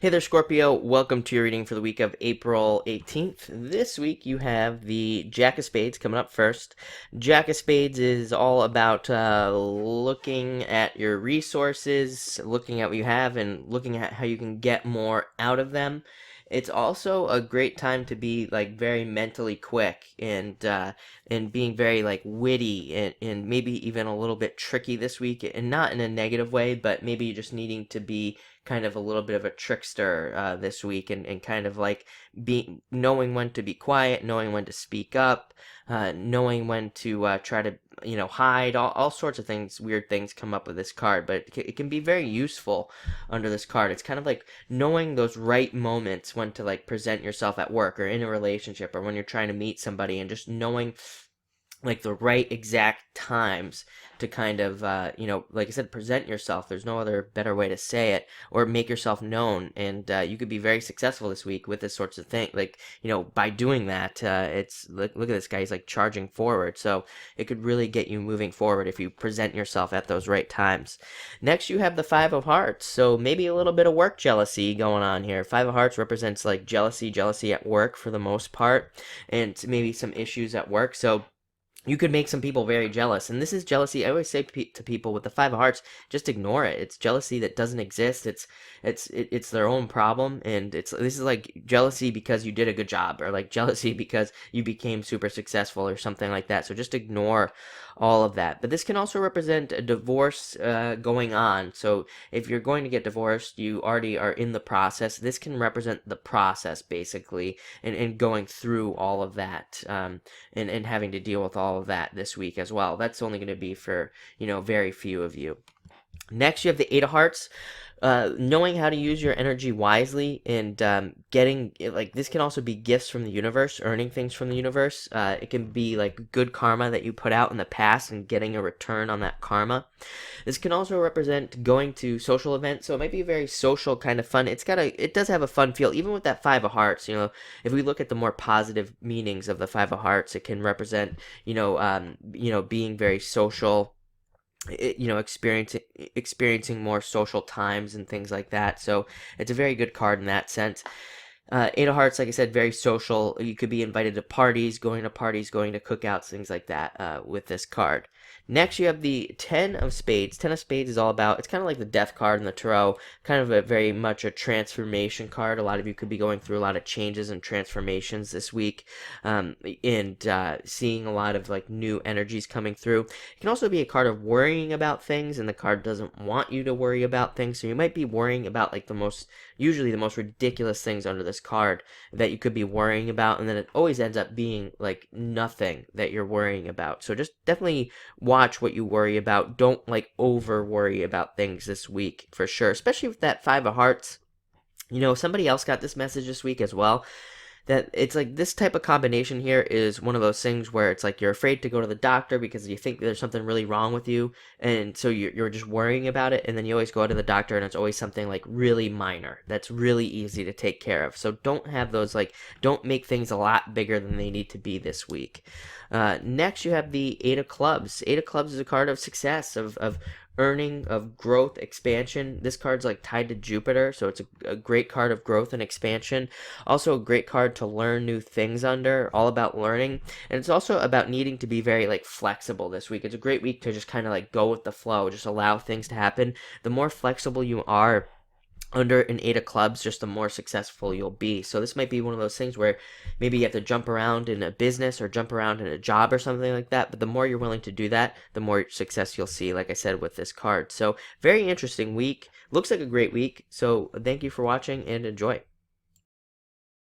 Hey there, Scorpio. Welcome to your reading for the week of April 18th. This week you have the Jack of Spades coming up first. Jack of Spades is all about looking at your resources, looking at what you have, and looking at how you can get more out of them. It's also a great time to be like very mentally quick and being very like witty and maybe even a little bit tricky this week, and not in a negative way, but maybe just needing to be kind of a little bit of a trickster this week and kind of like knowing when to be quiet, knowing when to speak up, knowing when to try to hide. All sorts of things, weird things come up with this card, but it can be very useful under this card. It's kind of like knowing those right moments when to like present yourself at work or in a relationship or when you're trying to meet somebody, and just knowing like the right exact times to kind of like I said, present yourself. There's no other better way to say it, or make yourself known, and you could be very successful this week with this sorts of thing, like by doing that. It's look at this guy, he's like charging forward, so it could really get you moving forward if you present yourself at those right times. Next you have the Five of Hearts, so maybe a little bit of work jealousy going on here. Five of Hearts represents like jealousy at work for the most part, and maybe some issues at work, so you could make some people very jealous. And this is jealousy. I always say to people with the Five of Hearts, just ignore it. It's jealousy that doesn't exist. It's their own problem, and this is like jealousy because you did a good job, or like jealousy because you became super successful or something like that. So just ignore all of that. But this can also represent a divorce going on. So if you're going to get divorced, you already are in the process. This can represent the process, basically, and going through all of that, and having to deal with all of that this week as well. That's only going to be for very few of you. Next, you have the Eight of Hearts. Knowing how to use your energy wisely, and getting like, this can also be gifts from the universe, earning things from the universe. It can be like good karma that you put out in the past and getting a return on that karma. This can also represent going to social events, so it might be very social, kind of fun. It does have a fun feel, even with that Five of Hearts. If we look at the more positive meanings of the Five of Hearts, it can represent being very social, experiencing more social times and things like that. So it's a very good card in that sense. Eight of Hearts, like I said, very social. You could be invited to parties, going to cookouts, things like that with this card. Next, you have the Ten of Spades. Ten of Spades is all about, it's kind of like the Death card in the Tarot, kind of very much a transformation card. A lot of you could be going through a lot of changes and transformations this week, and seeing a lot of like new energies coming through. It can also be a card of worrying about things, and the card doesn't want you to worry about things. So you might be worrying about like usually the most ridiculous things under this card that you could be worrying about, and then it always ends up being like nothing that you're worrying about. So just definitely watch what you worry about. Don't like over worry about things this week, for sure, especially with that Five of Hearts. Somebody else got this message this week as well, that it's like this type of combination here is one of those things where it's like you're afraid to go to the doctor because you think there's something really wrong with you, and so you're just worrying about it, and then you always go to the doctor and it's always something like really minor that's really easy to take care of. So don't make things a lot bigger than they need to be this week. Next, you have the Eight of Clubs. Eight of Clubs is a card of success, of earning, of growth, expansion. This card's like tied to Jupiter, so it's a great card of growth and expansion. Also a great card to learn new things under, all about learning. And it's also about needing to be very like flexible this week. It's a great week to just kind of like go with the flow, just allow things to happen. The more flexible you are under an Eight of Clubs, just the more successful you'll be. So this might be one of those things where maybe you have to jump around in a business or jump around in a job or something like that, but the more you're willing to do that, the more success you'll see, like I said, with this card. So very interesting week. Looks like a great week. So thank you for watching and enjoy.